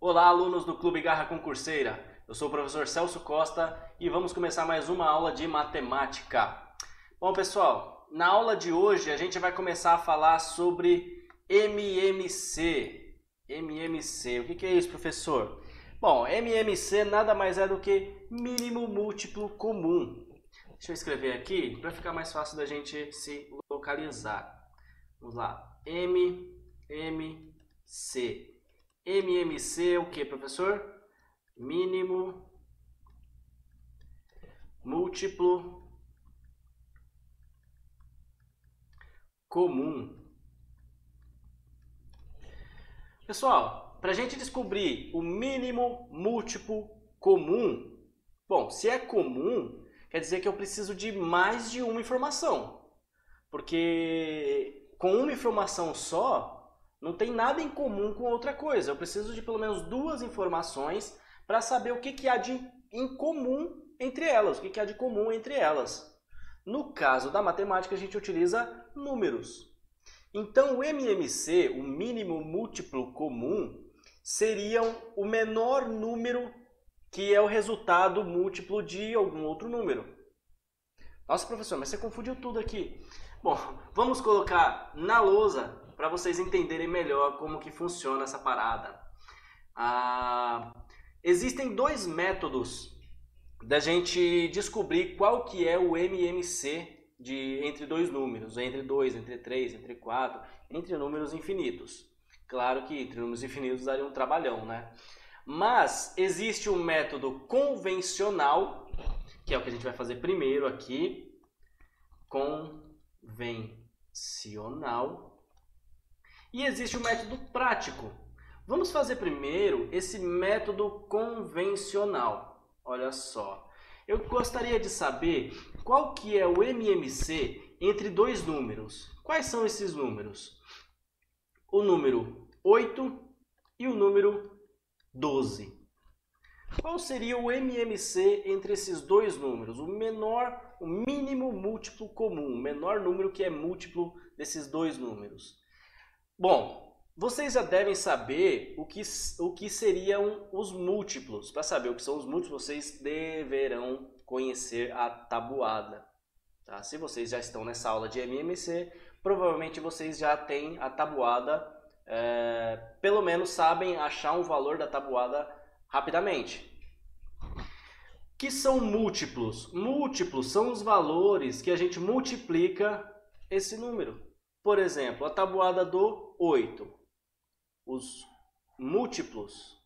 Olá, alunos do Clube Garra Concurseira. Eu sou o professor Celso Costa e vamos começar mais uma aula de matemática. Bom, pessoal, na aula de hoje a gente vai começar a falar sobre MMC. MMC, o que é isso, professor? Bom, MMC nada mais é do que mínimo múltiplo comum. Deixa eu escrever aqui para ficar mais fácil da gente se localizar. Vamos lá, MMC. MMC é o que, professor? Mínimo múltiplo comum. Pessoal, para a gente descobrir o mínimo múltiplo comum, bom, se é comum, quer dizer que eu preciso de mais de uma informação. Porque com uma informação só, não tem nada em comum com outra coisa. Eu preciso de pelo menos duas informações para saber o que há de em comum entre elas, o que há de comum entre elas. No caso da matemática, a gente utiliza números. Então, o MMC, o mínimo múltiplo comum, seria o menor número que é o resultado múltiplo de algum outro número. Nossa, professor, mas você confundiu tudo aqui. Bom, vamos colocar na lousa para vocês entenderem melhor como que funciona essa parada. Existem dois métodos da gente descobrir qual que é o MMC entre dois números, entre 2, entre 3, entre 4, entre números infinitos. Claro que entre números infinitos daria um trabalhão, né? Mas existe um método convencional, que é o que a gente vai fazer primeiro aqui, convencional. E existe o método prático. Vamos fazer primeiro esse método convencional. Olha só. Eu gostaria de saber qual que é o MMC entre dois números. Quais são esses números? O número 8 e o número 12. Qual seria o MMC entre esses dois números? O mínimo múltiplo comum, o menor número que é múltiplo desses dois números. Bom, vocês já devem saber o que seriam os múltiplos. Para saber o que são os múltiplos, vocês deverão conhecer a tabuada. Tá? Se vocês já estão nessa aula de MMC, provavelmente vocês já têm a tabuada, pelo menos sabem achar um valor da tabuada rapidamente. O que são múltiplos? Múltiplos são os valores que a gente multiplica esse número. Por exemplo, a tabuada do 8. Os múltiplos,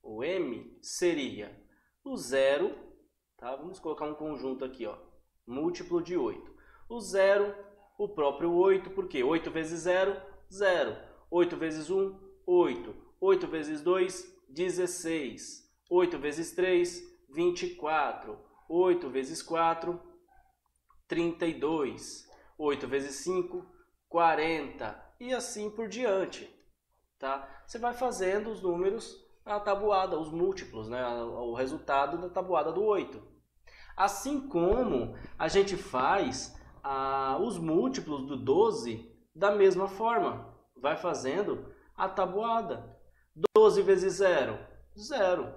o M, seria o 0, tá? Vamos colocar um conjunto aqui, ó, múltiplo de 8. O 0, o próprio 8, por quê? 8 vezes 0, 0. 8 vezes 1, 8. 8 vezes 2, 16. 8 vezes 3, 24. 8 vezes 4, 32. 8 vezes 5, 40. E assim por diante. Tá? Você vai fazendo os números na tabuada, os múltiplos, né? O resultado da tabuada do 8. Assim como a gente faz os múltiplos do 12 da mesma forma. Vai fazendo a tabuada. 12 vezes 0, 0.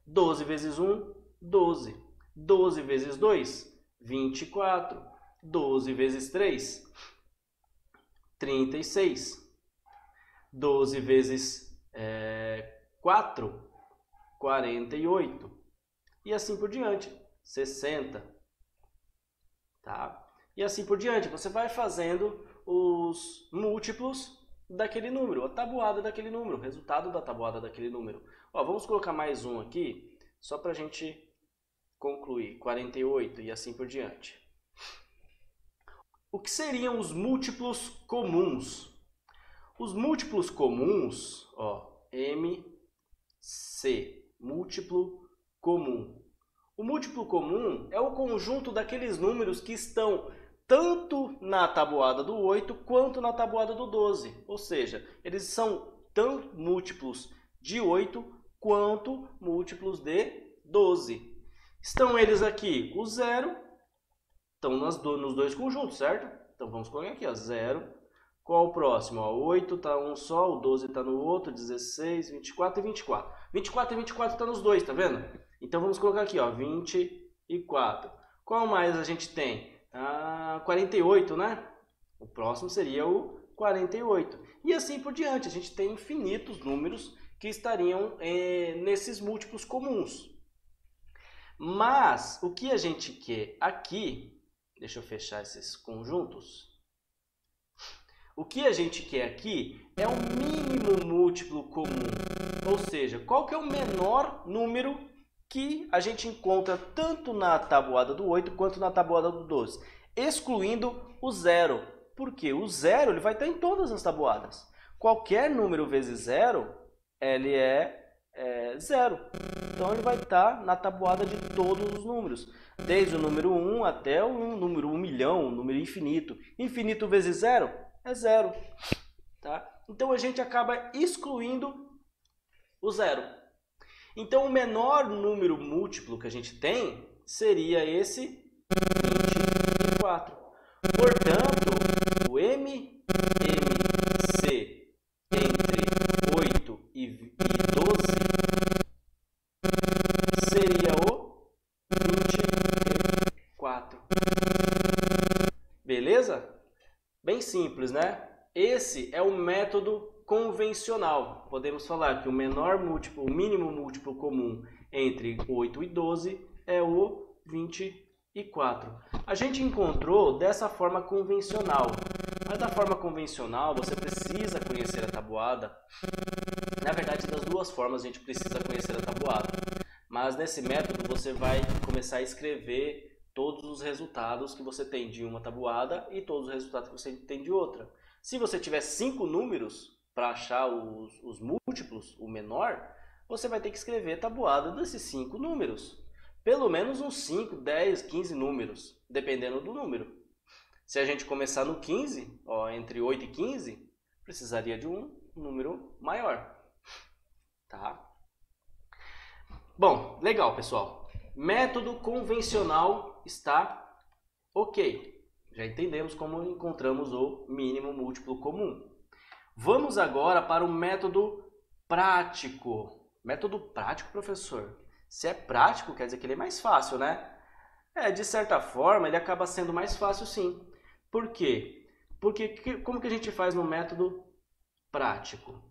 12 vezes 1, 12. 12 vezes 2, 24. 12 vezes 3, 36. 12 vezes 4, 48. E assim por diante, 60. Tá? E assim por diante, você vai fazendo os múltiplos daquele número, a tabuada daquele número, o resultado da tabuada daquele número. Ó, vamos colocar mais um aqui, só para a gente concluir, 48 e assim por diante. O que seriam os múltiplos comuns? Os múltiplos comuns, ó, MC, múltiplo comum. O múltiplo comum é o conjunto daqueles números que estão tanto na tabuada do 8 quanto na tabuada do 12. Ou seja, eles são tanto múltiplos de 8 quanto múltiplos de 12. Estão eles aqui, o 0, estão nos dois conjuntos, certo? Então vamos colocar aqui, ó, 0 Qual o próximo? Ó, 8 está um só, o 12 está no outro, 16, 24 e 24. 24 e 24 está nos dois, tá vendo? Então vamos colocar aqui, ó, 24. Qual mais a gente tem? 48, né? O próximo seria o 48. E assim por diante, a gente tem infinitos números que estariam nesses múltiplos comuns. Mas o que a gente quer aqui, deixa eu fechar esses conjuntos. O que a gente quer aqui é um mínimo múltiplo comum. Ou seja, qual que é o menor número que a gente encontra tanto na tabuada do 8 quanto na tabuada do 12, excluindo o zero. Porque o zero ele vai estar em todas as tabuadas. Qualquer número vezes zero, ele é zero. Então ele vai estar na tabuada de todos os números. Desde o número 1 até o número 1 milhão, o número infinito. Infinito vezes zero é zero. Tá? Então a gente acaba excluindo o zero. Então o menor número múltiplo que a gente tem seria esse 24. Portanto, o MMC entre 8 e 12 seria o 24. Beleza? Bem simples, né? Esse é o método convencional. Podemos falar que o menor múltiplo, o mínimo múltiplo comum entre 8 e 12 é o 24. A gente encontrou dessa forma convencional. Mas da forma convencional, você precisa conhecer a tabuada. Na verdade, das duas formas a gente precisa conhecer a tabuada. Mas nesse método você vai começar a escrever todos os resultados que você tem de uma tabuada e todos os resultados que você tem de outra. Se você tiver 5 números para achar os múltiplos, o menor, você vai ter que escrever a tabuada desses 5 números. Pelo menos uns 5, 10, 15 números, dependendo do número. Se a gente começar no 15, ó, entre 8 e 15, precisaria de um número maior. Tá? Bom, legal, pessoal. Método convencional está ok. Já entendemos como encontramos o mínimo múltiplo comum. Vamos agora para o método prático. Método prático, professor? Se é prático, quer dizer que ele é mais fácil, né? De certa forma, ele acaba sendo mais fácil sim. Por quê? Porque como que a gente faz no método prático?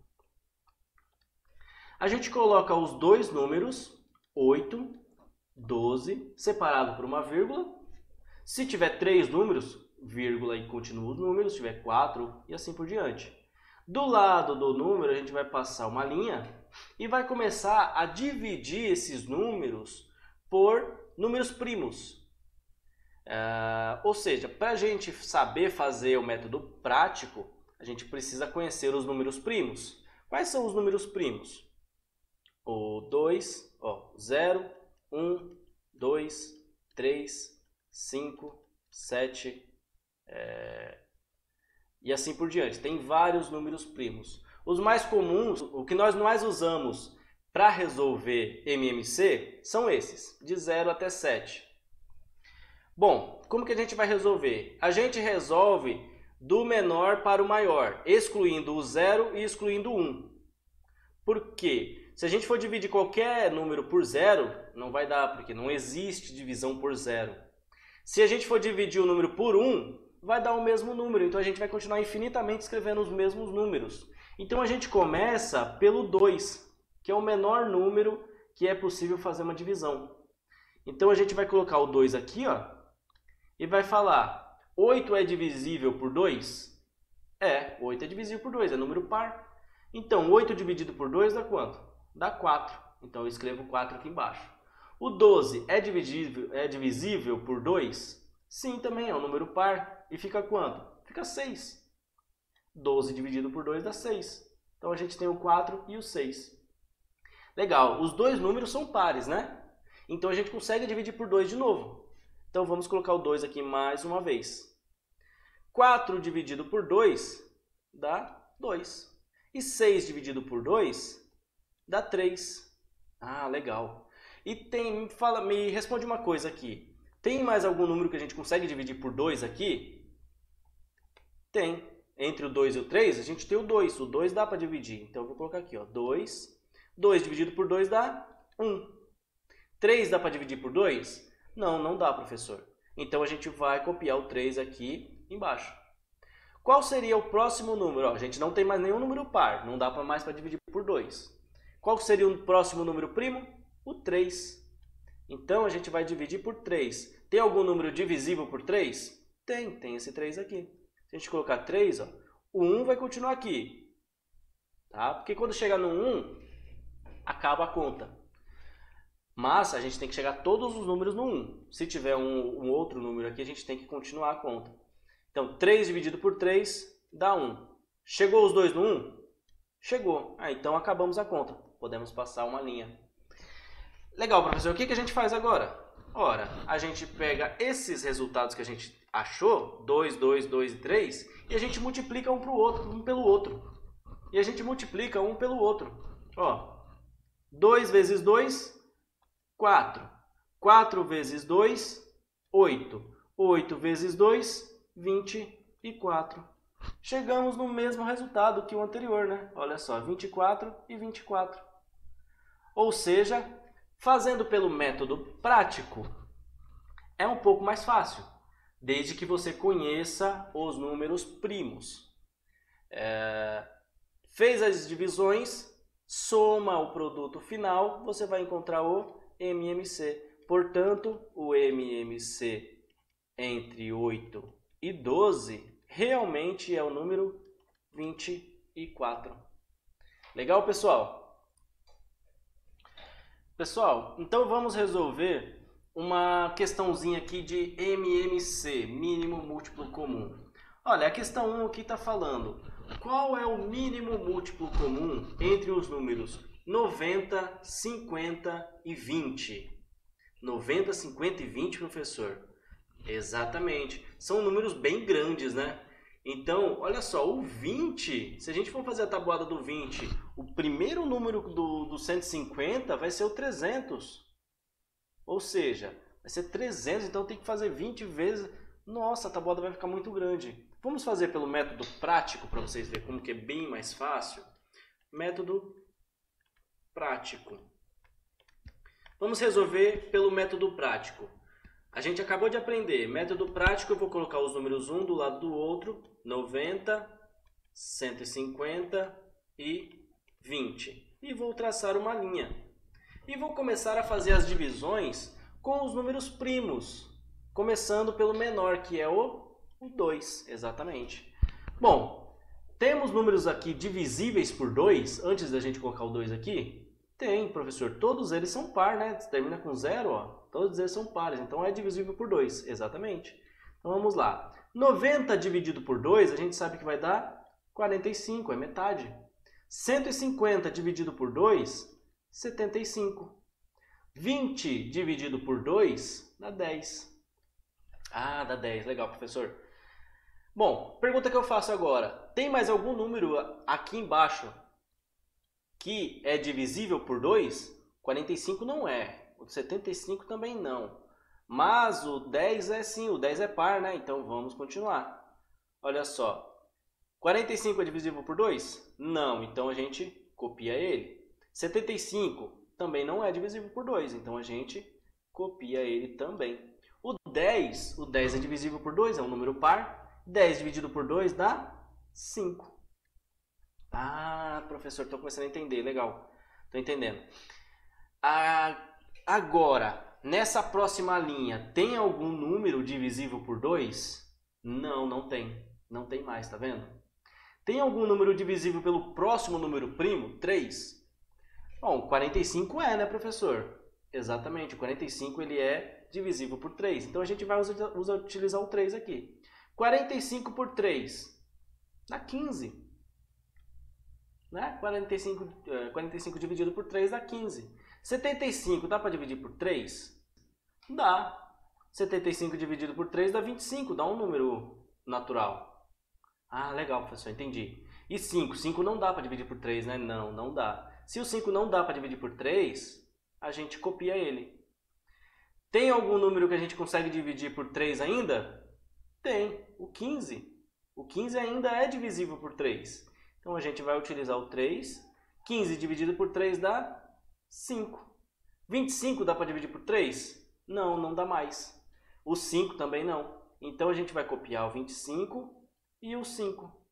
A gente coloca os dois números, 8, 12, separado por uma vírgula. Se tiver 3 números, vírgula e continua os números. Se tiver 4 e assim por diante. Do lado do número, a gente vai passar uma linha e vai começar a dividir esses números por números primos. Ou seja, para a gente saber fazer o método prático, a gente precisa conhecer os números primos. Quais são os números primos? O 2, 0, 1, 2, 3, 5, 7 e assim por diante. Tem vários números primos. Os mais comuns, o que nós mais usamos para resolver MMC são esses, de 0 até 7. Bom, como que a gente vai resolver? A gente resolve do menor para o maior, excluindo o 0 e excluindo o 1. Por quê? Se a gente for dividir qualquer número por 0, não vai dar, porque não existe divisão por 0. Se a gente for dividir o número por 1, vai dar o mesmo número, então a gente vai continuar infinitamente escrevendo os mesmos números. Então a gente começa pelo 2, que é o menor número que é possível fazer uma divisão. Então a gente vai colocar o 2 aqui, ó, e vai falar, 8 é divisível por 2? 8 é divisível por 2, é número par. Então 8 dividido por 2 dá quanto? Dá 4. Então eu escrevo 4 aqui embaixo. O 12 é divisível por 2? Sim, também é um número par. E fica quanto? Fica 6. 12 dividido por 2 dá 6. Então a gente tem o 4 e o 6. Legal, os dois números são pares, né? Então a gente consegue dividir por 2 de novo. Então vamos colocar o 2 aqui mais uma vez. 4 dividido por 2 dá 2. E 6 dividido por 2 dá 3. Ah, legal. E me responde uma coisa aqui. Tem mais algum número que a gente consegue dividir por 2 aqui? Tem. entre o 2 e o 3, a gente tem o 2. O 2 dá para dividir. Então eu vou colocar aqui, ó, 2. 2 dividido por 2 dá 1. 3 dá para dividir por 2? Não, não dá, professor. Então a gente vai copiar o 3 aqui embaixo. Qual seria o próximo número? Ó, a gente não tem mais nenhum número par, não dá mais para dividir por 2. Qual seria o próximo número primo? O 3. Então a gente vai dividir por 3. Tem algum número divisível por 3? Tem esse 3 aqui. Se a gente colocar 3, ó, o 1 vai continuar aqui. Tá? Porque quando chegar no 1, acaba a conta. Mas a gente tem que chegar todos os números no 1. Se tiver um outro número aqui, a gente tem que continuar a conta. Então, 3 dividido por 3 dá 1. Chegou os dois no 1? Chegou. Então acabamos a conta. Podemos passar uma linha. Legal, professor. O que a gente faz agora? Ora, a gente pega esses resultados que a gente achou, 2, 2, 2 e 3, e a gente multiplica um pelo outro. E a gente multiplica um pelo outro. Ó, 2 vezes 2, 4. 4 vezes 2, 8. 8 vezes 2, 24. Chegamos no mesmo resultado que o anterior, né? Olha só, 24 e 24. Ou seja, fazendo pelo método prático é um pouco mais fácil, desde que você conheça os números primos. Fez as divisões, soma o produto final, você vai encontrar o MMC. Portanto, o MMC entre 8 e 12 realmente é o número 24. Legal, pessoal? Pessoal, então vamos resolver uma questãozinha aqui de MMC, mínimo múltiplo comum. Olha, a questão 1 aqui está falando qual é o mínimo múltiplo comum entre os números 90, 50 e 20. 90, 50 e 20, professor? Exatamente. São números bem grandes, né? Então, olha só, o 20, se a gente for fazer a tabuada do 20, o primeiro número do 150 vai ser o 300. Ou seja, vai ser 300, então tem que fazer 20 vezes. Nossa, a tabuada vai ficar muito grande. Vamos fazer pelo método prático para vocês verem como que é bem mais fácil. Método prático. Vamos resolver pelo método prático. A gente acabou de aprender. Método prático, eu vou colocar os números um do lado do outro. 90, 150 e 20. E vou traçar uma linha. E vou começar a fazer as divisões com os números primos. Começando pelo menor, que é o 2. Exatamente. Bom, temos números aqui divisíveis por 2, antes da gente colocar o 2 aqui? Tem, professor. Todos eles são par, né? Termina com 0, ó. Todos eles são pares, então é divisível por 2. Exatamente. Então vamos lá. 90 dividido por 2, a gente sabe que vai dar 45, é metade. 150 dividido por 2, 75. 20 dividido por 2, dá 10. Ah, dá 10. Legal, professor. Bom, pergunta que eu faço agora. Tem mais algum número aqui embaixo que é divisível por 2? 45 não é. O 75 também não. Mas o 10 é sim. O 10 é par, né? Então vamos continuar. Olha só. 45 é divisível por 2? Não. Então a gente copia ele. 75 também não é divisível por 2. Então a gente copia ele também. O 10 é divisível por 2. É um número par. 10 dividido por 2 dá 5. Ah, professor, estou começando a entender. Legal. Estou entendendo. Agora, nessa próxima linha, tem algum número divisível por 2? Não, não tem. Não tem mais, tá vendo? Tem algum número divisível pelo próximo número primo? 3? Bom, 45 é, né, professor? Exatamente, o 45 ele é divisível por 3. Então a gente vai utilizar o 3 aqui. 45 por 3 dá 15. Né? 45 dividido por 3 dá 15. 75 dá para dividir por 3? Dá. 75 dividido por 3 dá 25, dá um número natural. Ah, legal, professor, entendi. E 5? 5 não dá para dividir por 3, né? Não, não dá. Se o 5 não dá para dividir por 3, a gente copia ele. Tem algum número que a gente consegue dividir por 3 ainda? Tem, o 15. O 15 ainda é divisível por 3. Então a gente vai utilizar o 3. 15 dividido por 3 dá 5. 25 dá para dividir por 3? Não, não dá mais. O 5 também não. Então a gente vai copiar o 25 e o 5.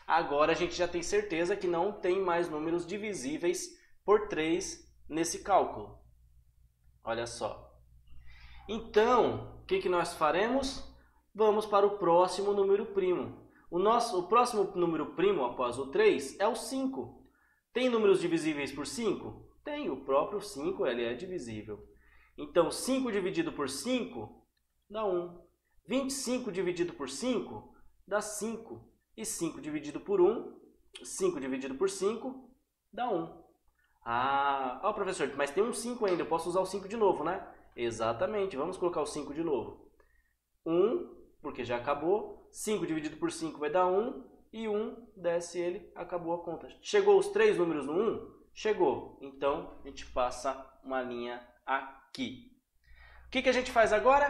Agora a gente já tem certeza que não tem mais números divisíveis por 3 nesse cálculo. Olha só. Então, o que nós faremos? Vamos para o próximo número primo. O próximo número primo após o 3 é o 5. Tem números divisíveis por 5? Tem, o próprio 5 ele é divisível. Então, 5 dividido por 5 dá 1. 25 dividido por 5 dá 5. E 5 dividido por 1, 5 dividido por 5 dá 1. Ah, ó, professor, mas tem um 5 ainda, eu posso usar o 5 de novo, né? Exatamente, vamos colocar o 5 de novo. 1, porque já acabou. 5 dividido por 5 vai dar 1. E 1, desce ele, acabou a conta. Chegou os 3 números no 1? Chegou. Então, a gente passa uma linha aqui. O que a gente faz agora?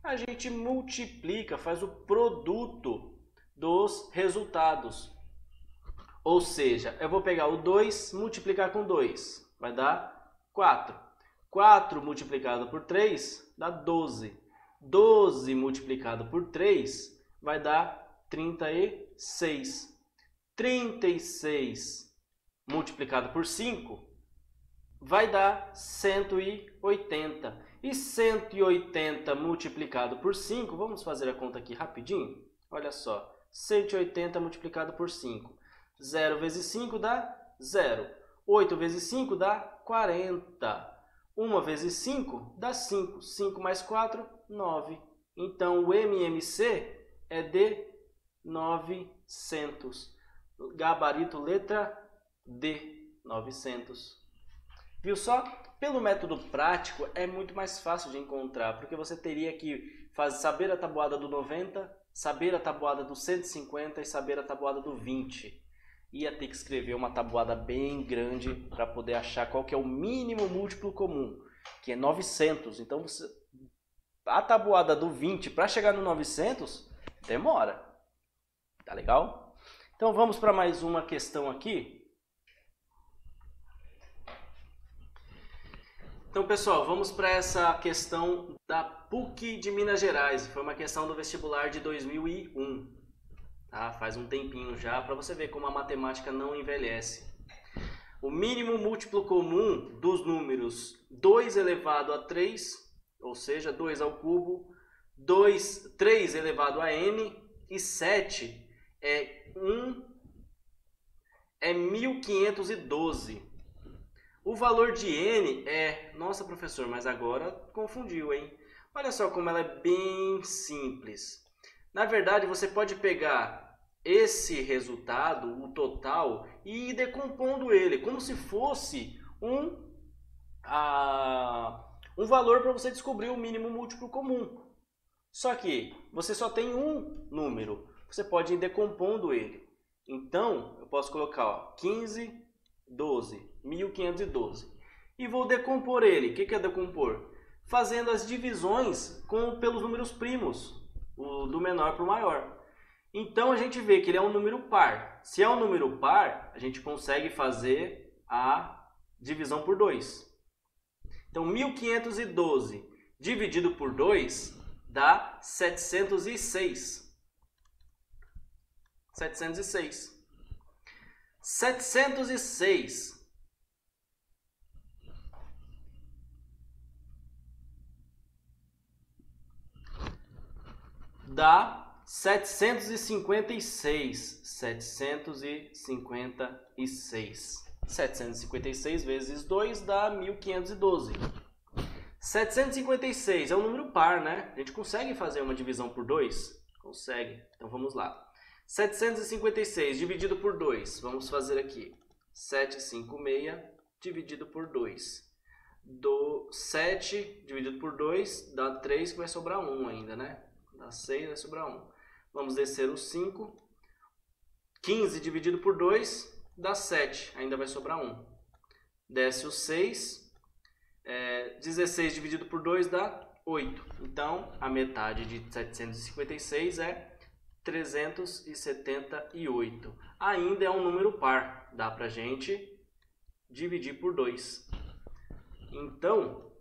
A gente multiplica, faz o produto dos resultados. Ou seja, eu vou pegar o 2, multiplicar com 2. Vai dar 4. 4 multiplicado por 3 dá 12. 12 multiplicado por 3 vai dar 36. 36 multiplicado por 5 vai dar 180. E 180 multiplicado por 5, vamos fazer a conta aqui rapidinho? Olha só, 180 multiplicado por 5. 0 vezes 5 dá 0. 8 vezes 5 dá 40. 1 vezes 5 dá 5. 5 mais 4, 9. Então, o MMC é de 900. Gabarito letra D, 900. Viu só? Pelo método prático é muito mais fácil de encontrar, porque você teria que saber a tabuada do 90, saber a tabuada do 150 e saber a tabuada do 20. Ia ter que escrever uma tabuada bem grande para poder achar qual que é o mínimo múltiplo comum, que é 900. Então, a tabuada do 20 para chegar no 900 demora. Tá legal? Então, vamos para mais uma questão aqui. Então, pessoal, vamos para essa questão da PUC de Minas Gerais. Foi uma questão do vestibular de 2001. Tá? Faz um tempinho já, para você ver como a matemática não envelhece. O mínimo múltiplo comum dos números 2 elevado a 3, ou seja, 2 ao cubo, 3 elevado a n e 7 é 1512. O valor de n é... Nossa, professor, mas agora confundiu, hein? Olha só como ela é bem simples. Na verdade, você pode pegar esse resultado, o total, e ir decompondo ele, como se fosse um valor para você descobrir o mínimo múltiplo comum. Só que você só tem um número, você pode ir decompondo ele. Então, eu posso colocar 15, 12, 1512. E vou decompor ele. O que é decompor? Fazendo as divisões pelos números primos, do menor para o maior. Então, a gente vê que ele é um número par. Se é um número par, a gente consegue fazer a divisão por 2. Então, 1512 dividido por 2 dá 706. 706. 706 dá 756. 756. 756 vezes 2 dá 1512. 756 é um número par, né? A gente consegue fazer uma divisão por 2? Consegue. Então vamos lá. 756 dividido por 2. Vamos fazer aqui. 756 dividido por 2. 7 dividido por 2 dá 3, que vai sobrar 1 ainda, né? Dá 6, vai sobrar 1. Vamos descer o 5. 15 dividido por 2 dá 7, ainda vai sobrar 1. Desce o 6. 16 dividido por 2 dá 8. Então, a metade de 756 é 378. Ainda é um número par, dá pra gente dividir por 2. Então,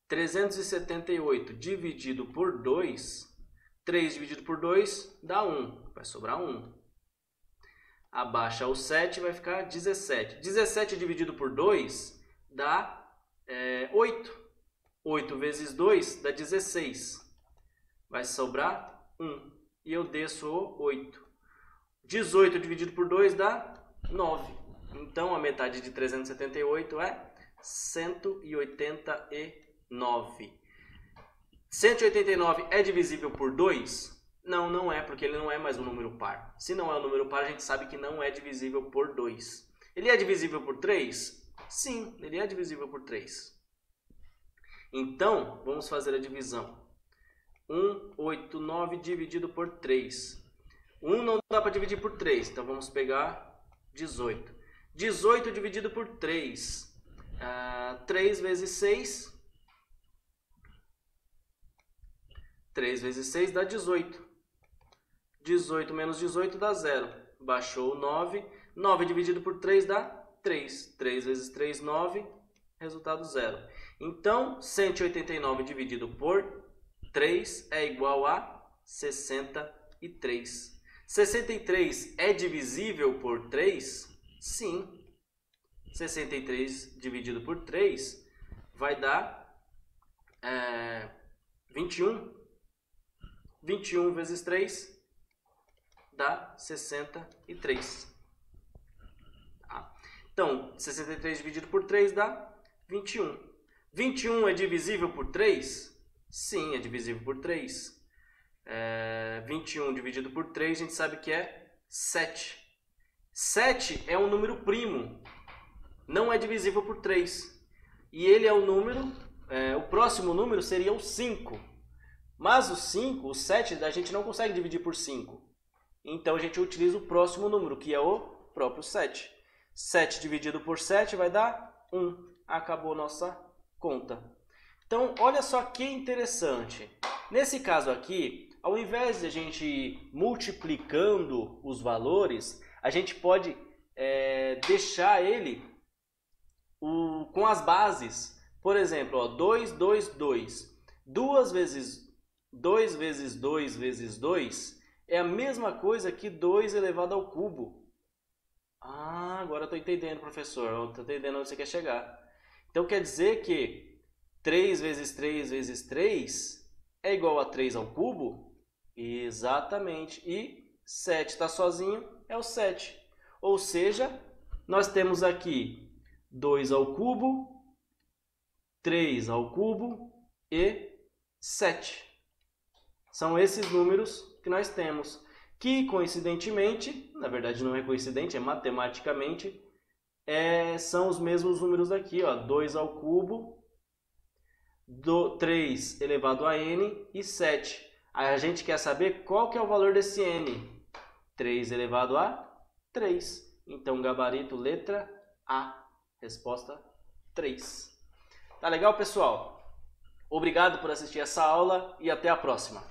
378 dividido por 2, 3 dividido por 2 dá 1, vai sobrar 1. Abaixa o 7, vai ficar 17. 17 dividido por 2 dá 8. 8 vezes 2 dá 16. Vai sobrar 1. E eu desço o 8. 18 dividido por 2 dá 9. Então, a metade de 378 é 189. 189 é divisível por 2? Não, não é, porque ele não é mais um número par. Se não é um número par, a gente sabe que não é divisível por 2. Ele é divisível por 3? Sim, ele é divisível por 3. Então, vamos fazer a divisão. 189 dividido por 3. 1 não dá para dividir por 3, então vamos pegar 18. 18 dividido por 3. 3 vezes 6. 3 vezes 6 dá 18. 18 menos 18 dá 0. Baixou o 9. 9 dividido por 3 dá 3. 3 vezes 3, 9. Resultado 0. Então, 189 dividido por 3 é igual a 63. 63 é divisível por 3? Sim. 63 dividido por 3 vai dar 21. 21 vezes 3 dá 63. Então, 63 dividido por 3 dá 21. 21 é divisível por 3? Sim, é divisível por 3. 21 dividido por 3, a gente sabe que é 7. 7 é um número primo. Não é divisível por 3. E ele é o número, o próximo número seria o 5. Mas o 5, o 7, a gente não consegue dividir por 5. Então a gente utiliza o próximo número, que é o próprio 7. 7 dividido por 7 vai dar 1. Acabou nossa conta. Então, olha só que interessante. Nesse caso aqui, ao invés de a gente ir multiplicando os valores, a gente pode deixar ele com as bases. Por exemplo, 2, 2, 2. 2 vezes 2 vezes 2 vezes 2 é a mesma coisa que 2 elevado ao cubo. Agora eu estou entendendo, professor. Eu estou entendendo onde você quer chegar. Então quer dizer que 3 vezes 3 vezes 3 é igual a 3 ao cubo? Exatamente. E 7 está sozinho, é o 7. Ou seja, nós temos aqui 2 ao cubo, 3 ao cubo e 7. São esses números que nós temos, que coincidentemente, na verdade não é coincidente, é matematicamente, são os mesmos números aqui, ó, 2 ao cubo, 3 elevado a n e 7. Aí a gente quer saber qual que é o valor desse n. 3 elevado a 3. Então, gabarito, letra A. Resposta 3. Tá legal, pessoal? Obrigado por assistir essa aula e até a próxima.